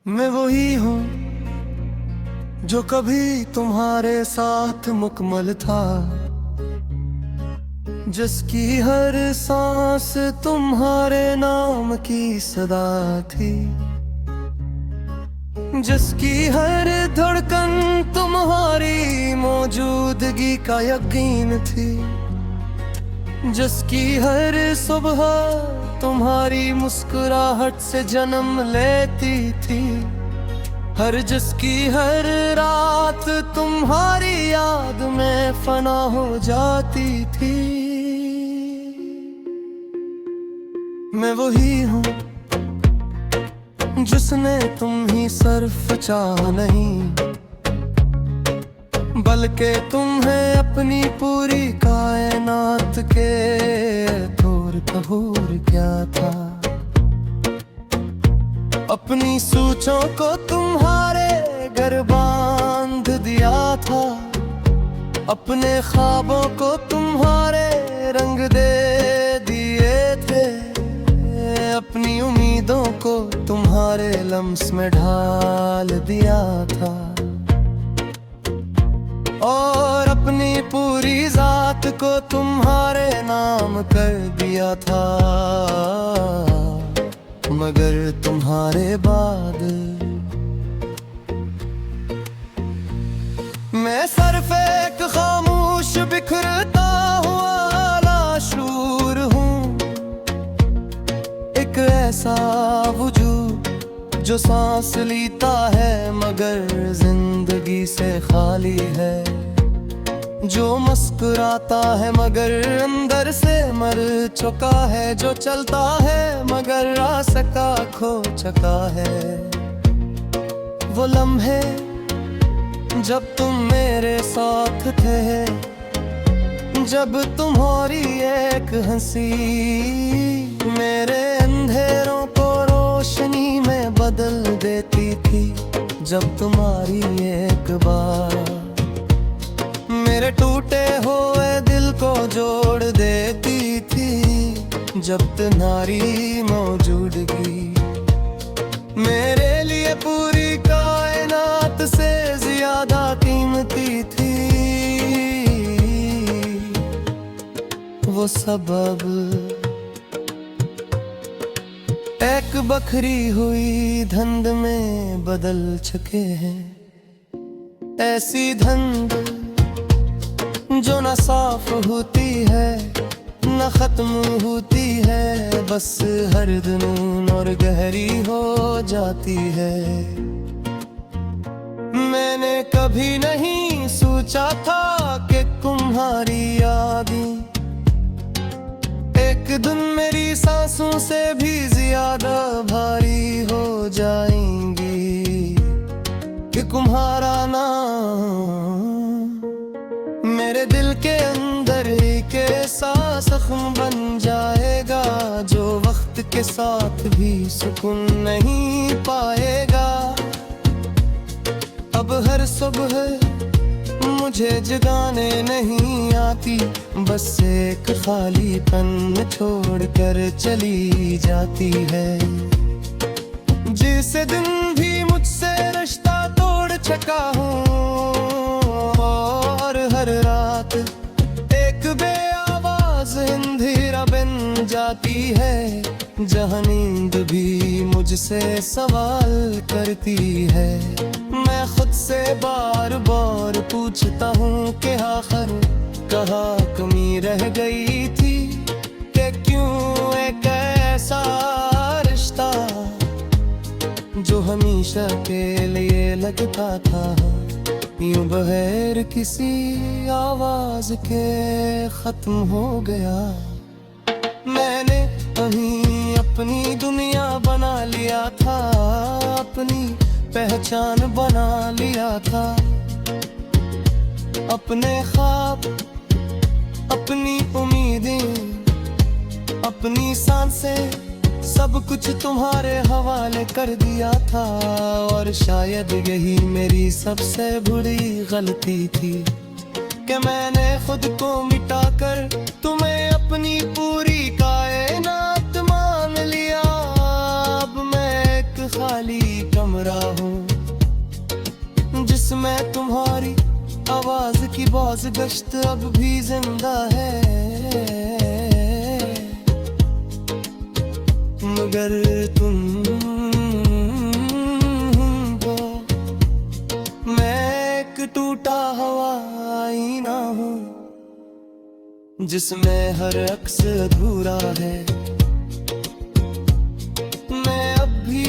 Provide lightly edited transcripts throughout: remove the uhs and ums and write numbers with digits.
मैं वही हूँ जो कभी तुम्हारे साथ मुकम्मल था, जिसकी हर सांस तुम्हारे नाम की सदा थी, जिसकी हर धड़कन तुम्हारी मौजूदगी का यकीन थी, जिसकी हर सुबह तुम्हारी मुस्कुराहट से जन्म लेती थी, जिसकी हर रात तुम्हारी याद में फना हो जाती थी। मैं वही हूँ जिसने तुम ही सिर्फ चाहा नहीं, बल्कि तुम्हें अपनी पूरी कायनात के थोर तहूर क्या था। अपनी सोचों को तुम्हारे घर बांध दिया था, अपने ख्वाबों को तुम्हारे रंग दे दिए थे, अपनी उम्मीदों को तुम्हारे लम्स में ढाल दिया था, और अपनी पूरी जात को तुम्हारे नाम कर दिया था। मगर तुम्हारे बाद मैं सिर्फ एक खामोश बिखरता हुआ लाशूर हूँ, एक ऐसा वजूद जो सांस लेता है मगर जिंदगी से खाली है, जो मुस्कुराता है मगर अंदर से मर चुका है, जो चलता है मगर रास्ता खो चुका है। वो लम्हे जब तुम मेरे साथ थे, जब तुम्हारी एक हंसी मेरे अंधेरों को रोशनी में बदल देती थी, जब तुम्हारी एक बात मेरे टूटे हुए दिल को जोड़ देती थी, जब तुम्हारी मौजूदगी मेरे लिए पूरी कायनात से ज्यादा कीमती थी। वो सबब एक बखरी हुई धुंध में बदल चुके हैं, ऐसी धुंध जो न साफ होती है न खत्म होती है, बस हर जुनून और गहरी हो जाती है। मैंने कभी नहीं सोचा था कि तुम्हारी यादें एक दिन मेरी सांसों से भी ज्यादा भारी हो जाएंगी, कि तुम्हारा नाम मेरे दिल के अंदर एक ऐसा जख्म बन जाएगा, जो वक्त के साथ भी सुकून नहीं पाएगा। अब हर सुबह मुझे जगाने नहीं आती, बस एक खालीपन छोड़ कर चली जाती है। जिस दिन भी मुझसे रिश्ता तोड़ चुका हूँ, और हर रात एक बेआवाज अंधेरा बन जाती है, जहाँ नींद भी मुझसे सवाल करती है। मैं खुद से बार बार पूछता हूँ कि आखिर कहाँ कमी रह गई थी, कि क्यों एक ऐसा रिश्ता जो हमेशा के लिए लगता था, यूं बगैर किसी आवाज के खत्म हो गया। मैंने कहीं अपनी दुनिया बना लिया था, अपनी पहचान बना लिया था, अपने ख्वाब अपनी उम्मीदें अपनी सांसें सब कुछ तुम्हारे हवाले कर दिया था। और शायद यही मेरी सबसे बुरी गलती थी, कि मैंने खुद को मिटाकर तुम्हें अपनी पूरी कायनात मान लिया। अब मैं एक खाली कमरा बाज गश्त अब भी जिंदा है, मगर तुम हो। मैं एक टूटा हुआ आईना हूँ जिसमें हर अक्स अधूरा है। मैं अब भी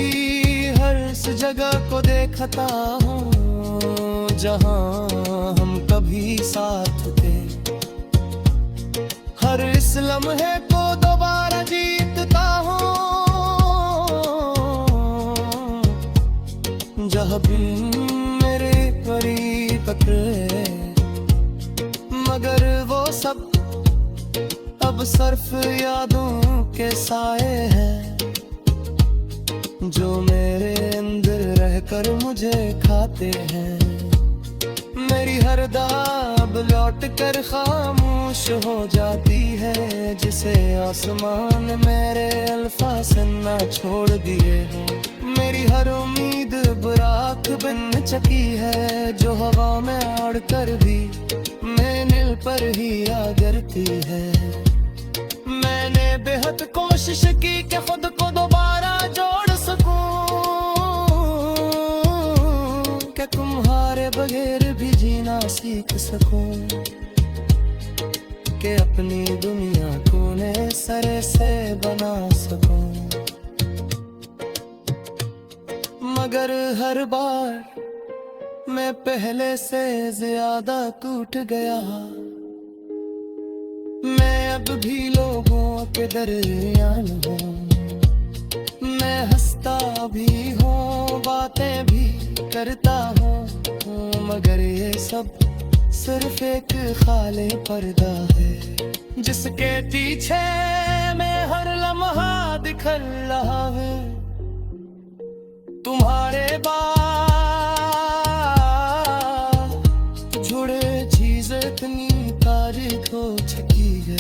हर उस जगह को देखता हूँ जहाँ हम कभी साथ थे। हर इस लम्हे को दोबारा जीतता हूँ जहाँ बिन मेरे परी पकड़े, मगर वो सब अब सिर्फ यादों के साए हैं जो मेरे अंदर रहकर मुझे खाते हैं। मेरी हर दाब लौट कर खामोश हो जाती है, जिसे आसमान मेरे अल्फाज ना छोड़ दिए हो। मेरी हर उम्मीद बुराक बन चुकी है, जो हवा में उड़ कर भी मैंने पर ही आ गिरती है। मैंने बेहद कोशिश की कि खुद को दोबारा जोड़ सकूं, कि तुम्हारे बगैर भी जीना सीख सकूं, कि अपनी दुनिया को नए सिरे से बना सकूं। मगर हर बार मैं पहले से ज्यादा टूट गया। मैं अब भी लोगों के दरमियान हूँ, मैं हंसता भी हूँ, बातें भी करता हूँ, मगर ये सब सिर्फ एक खाली पर्दा है जिसके पीछे मैं हर लम्हा दिखल रहा हूँ। तुम्हारे बाद जुड़े चीज इतनी तारीख हो चुकी है,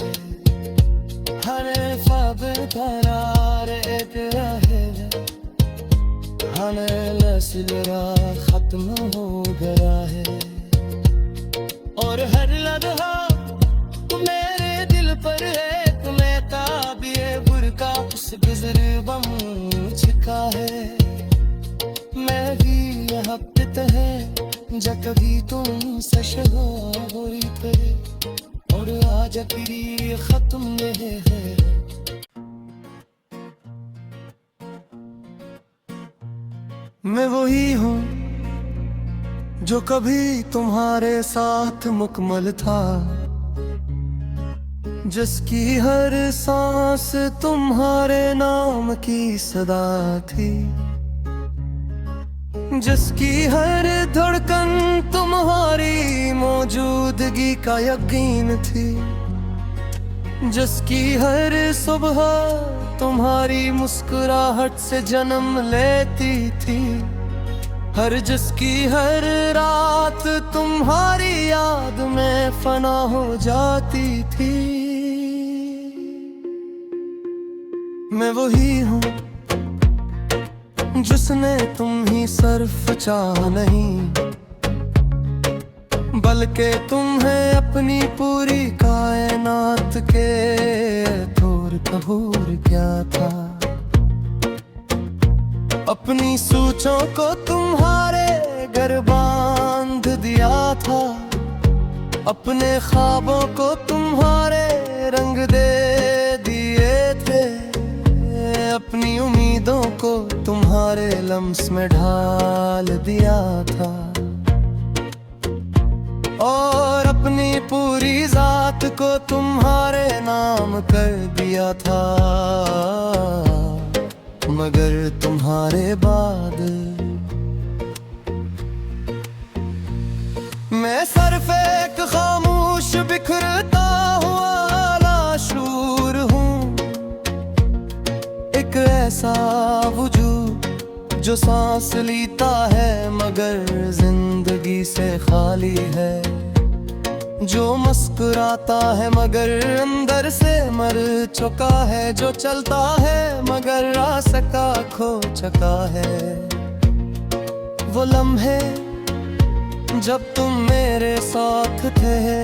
हर ख्वाब करार एक रहे, हर लस्लरा खत्म हो गया है, और हर लम्हा मेरे दिल पर एक में ताबिए बुरका उस गुजर बम छिका है। मैं भी यहाँ पित है जा कभी तुम सशगा होई थे, और आज तेरी खत्म नहीं है। मैं वही हूँ जो कभी तुम्हारे साथ मुकम्मल था, जिसकी हर सांस तुम्हारे नाम की सदा थी, जिसकी हर धड़कन तुम्हारी मौजूदगी का यकीन थी, जिसकी हर सुबह तुम्हारी मुस्कुराहट से जन्म लेती थी, हर जिसकी हर रात तुम्हारी याद में फना हो जाती थी। मैं वही हूँ जिसने तुम ही सिर्फ चाहा नहीं, बल्कि तुम्हें अपनी पूरी कायनात के थोर तहूर क्या था। अपनी सोचों को तुम्हारे घर बांध दिया था, अपने ख्वाबों को तुम्हारे रंग दे दिए थे, अपनी उम्मीदों को तुम्हारे लम्स में ढाल दिया था, और अपनी पूरी जात को तुम्हारे नाम कर दिया था। मगर तुम्हारे बाद मैं सिर्फ एक खामोश बिखरता हुआ लाशूर हूँ, एक ऐसा वजूद जो सांस लेता है मगर जिंदगी से खाली है, जो मुस्कुराता है मगर अंदर से मर चुका है, जो चलता है मगर रास्ता खो चुका है। वो लम्हे जब तुम मेरे साथ थे,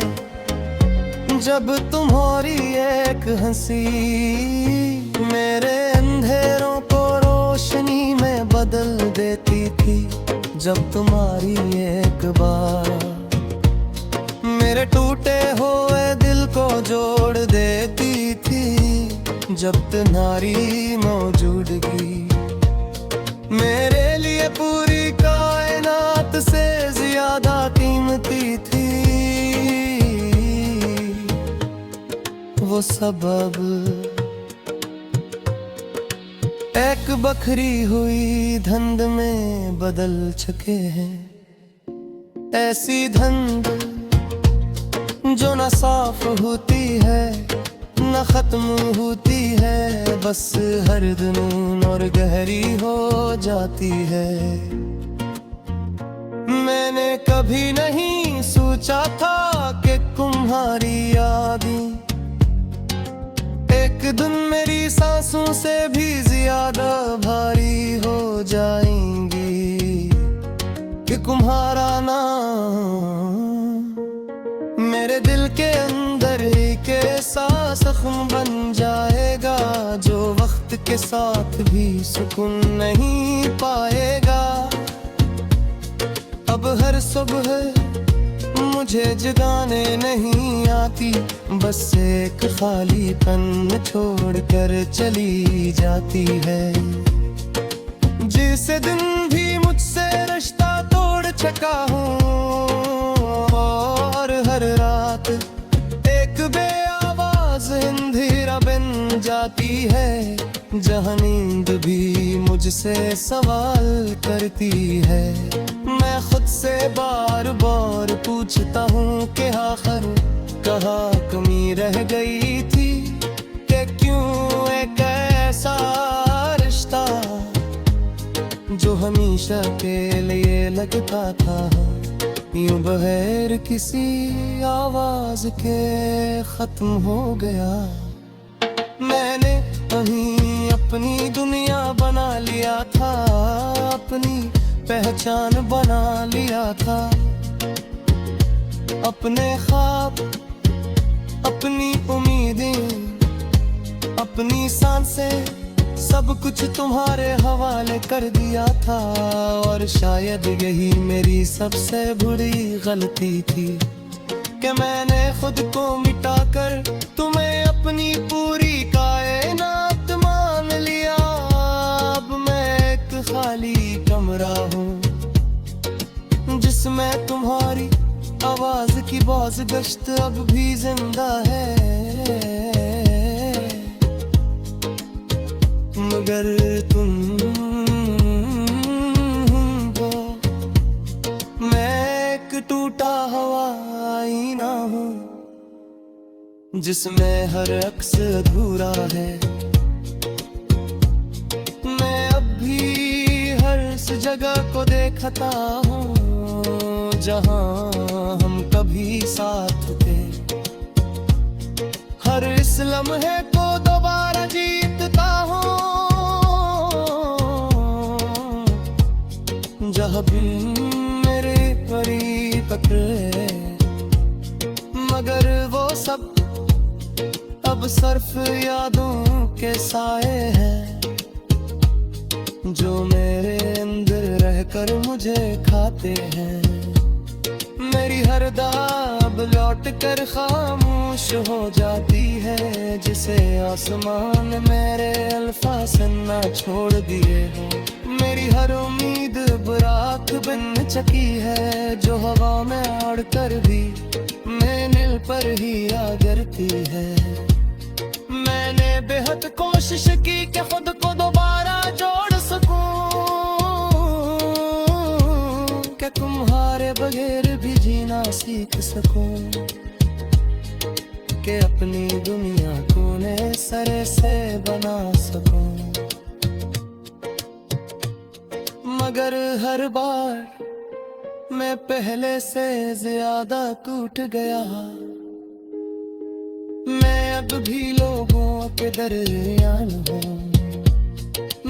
जब तुम्हारी एक हंसी मेरे अंधेरों को रोशनी में बदल देती थी। जब तुम्हारी एक बात मेरे टूटे हुए दिल को जोड़ देती थी। जब तुम्हारी मौजूदगी मेरे लिए पूरी कायनात से ज्यादा कीमती थी। वो सबब एक बखरी हुई धुंध में बदल चुके हैं। ऐसी धुंध जो न साफ होती है न खत्म होती है, बस हर जुनून और गहरी हो जाती है। मैंने कभी नहीं सोचा था कि तुम्हारी यादें एक दिन मेरी सांसों से भी ज्यादा भारी हो जाएंगी, कि तुम्हारा नाम मेरे दिल के अंदर एक ऐसा जख्म बन जाएगा जो वक्त के साथ भी सुकून नहीं पाएगा। अब हर सुबह मुझे जगाने नहीं आती, बस एक खालीपन छोड़ कर चली जाती है। जिस दिन भी मुझसे रिश्ता तोड़ चुका हूँ, और हर रात एक बेआवाज अंधेरा बन जाती है, जहाँ नींद भी मुझसे सवाल करती है। मैं खुद से बार बार पूछता हूँ कि आखिर कहाँ कमी रह गई थी, कि क्यों एक ऐसा रिश्ता जो हमेशा के लिए लगता था यूं बगैर किसी आवाज के खत्म हो गया। मैंने कहीं अपनी दुनिया बना लिया था, अपनी पहचान बना लिया था। अपने ख्वाब, अपनी उम्मीदें, अपनी सांसें, सब कुछ तुम्हारे हवाले कर दिया था। और शायद यही मेरी सबसे बुरी गलती थी, कि मैंने खुद को मिटाकर तुम्हें अपनी पूरी कायनात मान लिया। अब मैं एक खाली कमरा हूँ जिसमें तुम्हारी आवाज की बाज गश्त अब भी जिंदा है। मगर तुम हो, मैं एक टूटा हुआ आईना हूँ जिसमें हर अक्स अधूरा है। मैं अब भी हर उस जगह को देखता हूँ जहाँ हम कभी साथ थे। हर इस लम्हे को दोबारा जीतता हूँ जहाँ भी मेरे परी पकड़े। मगर वो सब अब सिर्फ यादों के साए हैं जो मेरे अंदर रहकर मुझे खाते हैं। मेरी हर दाब लौट कर खामोश हो जाती है, जिसे आसमान मेरे अल्फाज ना छोड़ दिए हो। मेरी हर उम्मीद बुराक बन चुकी है, जो हवा में उड़ कर भी मैंने पर ही आ गिरती है। मैंने बेहद कोशिश की कि खुद को दोबारा जोड़ सकूं, कि तुम्हारे बगैर भी जीना सीख सकूं, कि अपनी दुनिया को नए सिरे से बना सकूं। मगर हर बार मैं पहले से ज्यादा टूट गया। मैं अब भी लोगों के दरमियान हूँ,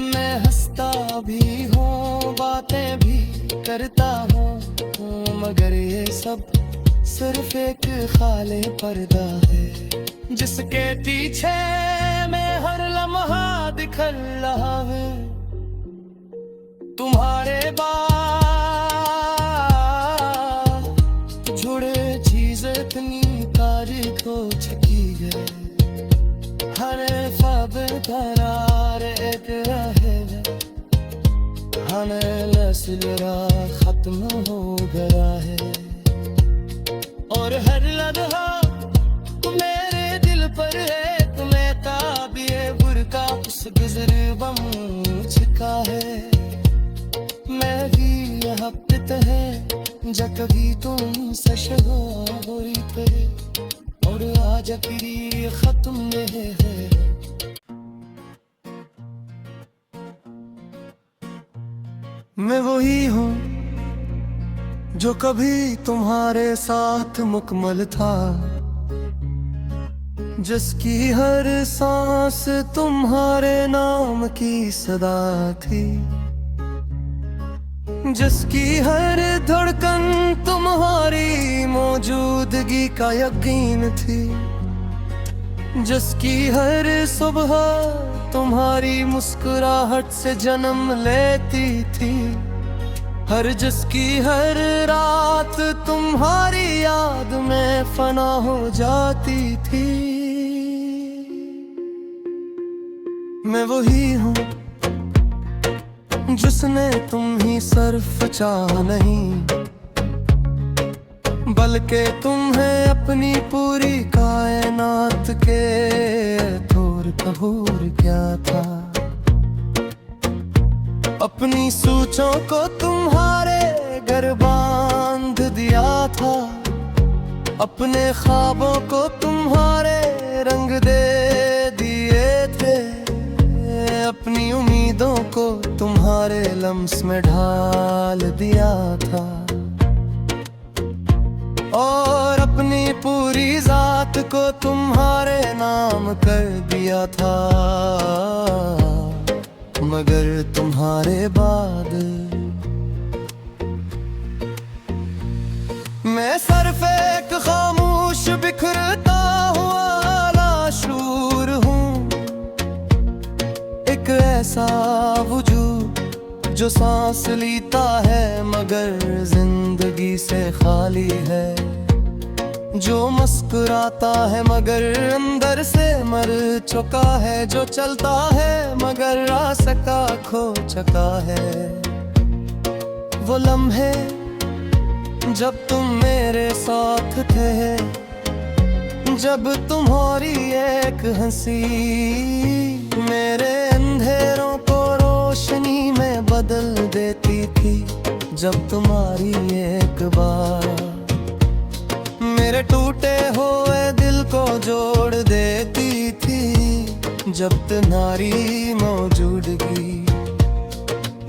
मैं हंसता भी हूँ, बातें भी करता हूँ, मगर ये सब सिर्फ एक खाली पर्दा है, जिसके पीछे मैं हर लम्हा दिखल रहा है। तुम्हारे बाद जुड़े चीज इतनी तारीख हो चुकी है, हर ख्वाब करार एक रहे, हर नस्ल खत्म हो गया है। और हर लम्हा मेरे दिल पर एक मैं ताबिए बुरका उस गुजर बम छिका है। मैं भी यहाँ पित है जब भी तुम सशगा होई करे, और आज फिरी खत्म है। मैं वही हूँ जो कभी तुम्हारे साथ मुकम्मल था, जिसकी हर सांस तुम्हारे नाम की सदा थी, जिसकी हर धड़कन तुम्हारी मौजूदगी का यकीन थी, जिसकी हर सुबह तुम्हारी मुस्कुराहट से जन्म लेती थी, हर जिसकी हर रात तुम्हारी याद में फना हो जाती थी। मैं वही हूँ जिसने तुम ही सिर्फ चाह नहीं, बल्कि तुम्हें अपनी पूरी कायनात के थोर कहूर क्या था। अपनी सोचों को तुम्हारे घर बांध दिया था, अपने ख्वाबों को तुम्हारे रंग दे दिए थे, अपनी उम्मीदों को तुम्हारे लम्स में ढाल दिया था, और अपनी पूरी जात को तुम्हारे नाम कर दिया था। मगर तुम्हारे बाद मैं सिर्फ एक खामोश बिखरता हुआ लाशूर हूँ, एक ऐसा वजूद जो सांस लेता है मगर जिंदगी से खाली है, जो मुस्कुराता है मगर अंदर से मर चुका है, जो चलता है मगर रास्ता खो चुका है। वो लम्हे जब तुम मेरे साथ थे, जब तुम्हारी एक हंसी मेरे अंधेरों को रोशनी में बदल देती थी, जब तुम्हारी एक बात मेरे टूटे हुए दिल को जोड़ देती थी, जब तुम्हारी मौजूदगी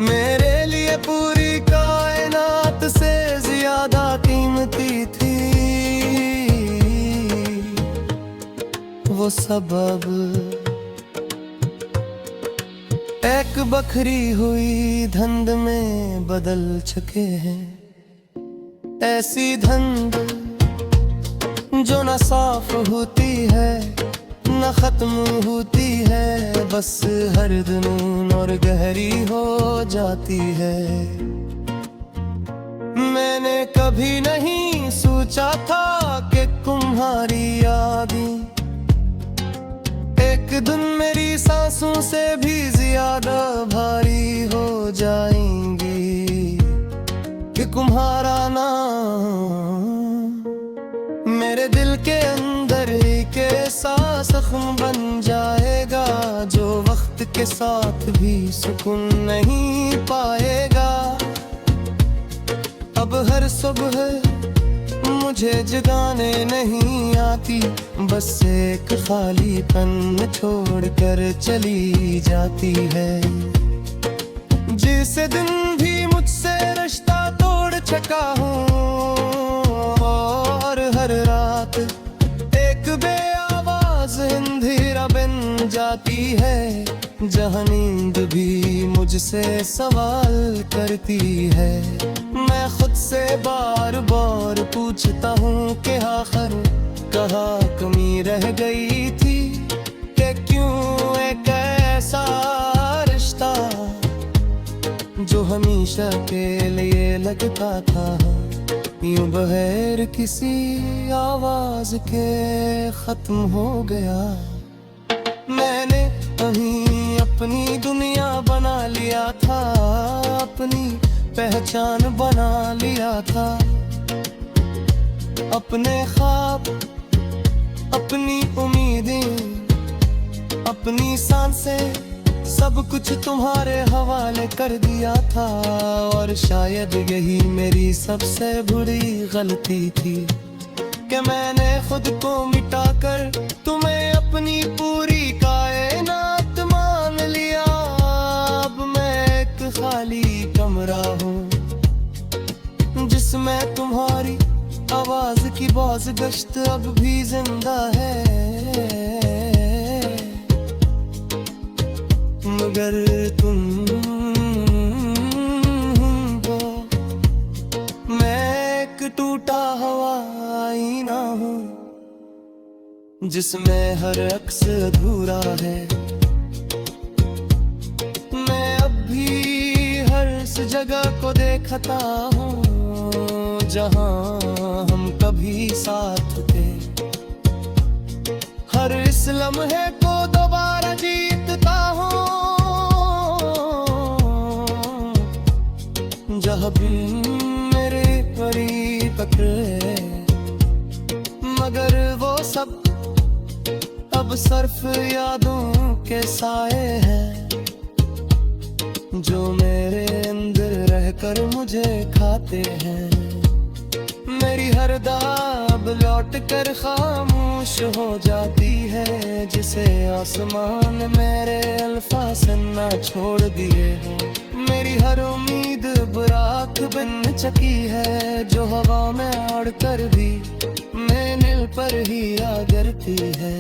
मेरे लिए पूरी कायनात से ज्यादा कीमती थी। वो सबब एक बखरी हुई धुंध में बदल चुके हैं, ऐसी धुंध जो न साफ होती है न खत्म होती है, बस हर दिन और गहरी हो जाती है। मैंने कभी नहीं सोचा था कि तुम्हारी यादें एक दिन मेरी सांसों से भी ज्यादा भारी हो जाएंगी, कि तुम्हारा नाम मेरे दिल के अंदर एक ऐसा जख्म बन जाएगा, जो वक्त के साथ भी सुकून नहीं पाएगा। अब हर सुबह मुझे जगाने नहीं आती, बस एक खालीपन छोड़कर चली जाती है। जिस दिन भी मुझसे रिश्ता तोड़ चुका हूँ, और हर रात एक बेआवाज अंधेरा बन जाती है, जहाँ नींद भी मुझसे सवाल करती है। मैं मैं खुद से बार बार पूछता हूँ कि आखिर कहाँ कमी रह गई थी, कि क्यों एक ऐसा रिश्ता जो हमेशा के लिए लगता था यूं बगैर किसी आवाज के खत्म हो गया। मैंने कहीं अपनी दुनिया बना लिया था, अपनी पहचान बना लिया था, अपने ख्वाब, अपनी उम्मीदें, अपनी सांसें, सब कुछ तुम्हारे हवाले कर दिया था। और शायद यही मेरी सबसे बुरी गलती थी कि मैंने खुद को मिटाकर तुम्हें अपनी पूरी कायनात मान लिया। अब मैं एक खाली कमरा हूँ जिसमें तुम्हारी आवाज की बाज गश्त अब भी जिंदा है। मगर तुम हो, मैं एक टूटा हुआ आईना हूँ जिसमें हर अक्स अधूरा है। मैं अब भी हर उस जगह को देखता हूँ जहाँ हम कभी साथ थे। हर इस लम्हे को दोबारा जीतता हूँ जहाँ भी मेरे करीब पकड़े। मगर वो सब अब सिर्फ यादों के साए हैं जो मेरे अंदर रहकर मुझे खाते हैं। मेरी हर दाब लौट कर खामोश हो जाती है, जिसे आसमान मेरे अल्फाज ना छोड़ दिए हो। मेरी हर उम्मीद बुराक बन चुकी है जो हवा में उड़कर भी मेरे पर ही आ गिरती है।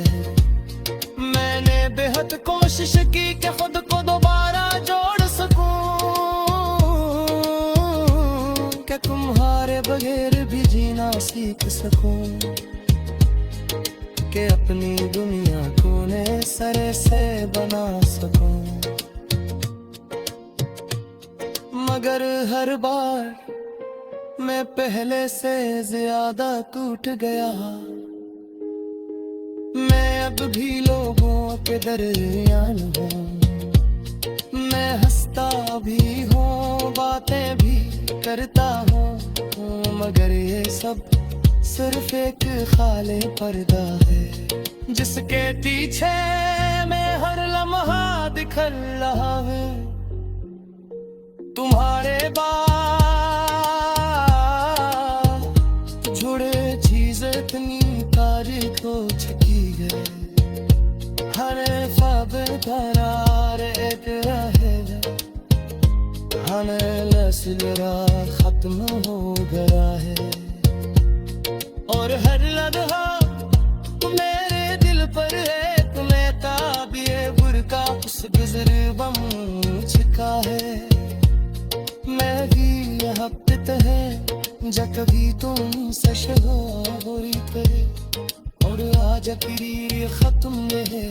मैंने बेहद कोशिश की कि खुद को दोबारा जोड़ सकूं, कि तुम्हारे बगैर भी जीना सीख सकूं, कि अपनी दुनिया को नए सिरे से बना सकूं। मगर हर बार मैं पहले से ज्यादा टूट गया। मैं अब भी लोगों के दरमियान हूँ, मैं हंसता भी हूँ, बातें भी करता हूँ, मगर ये सब सिर्फ एक खाली पर्दा है जिसके पीछे मैं हर लम्हा दिखल रहा हूँ। तुम्हारे बाद जुड़े चीज इतनी तारीख हो चुकी है, हर ख्वाब करार एक रहेगा, हर सिलसिला खत्म हो गया है। और हर लम्हा मेरे दिल पर एक ताबिए बुरका उस गुजर बम छिका है। मैं भी यहाँ पित है जा कभी तुम सशगा हो रही पे, और आज फिर खत्म है।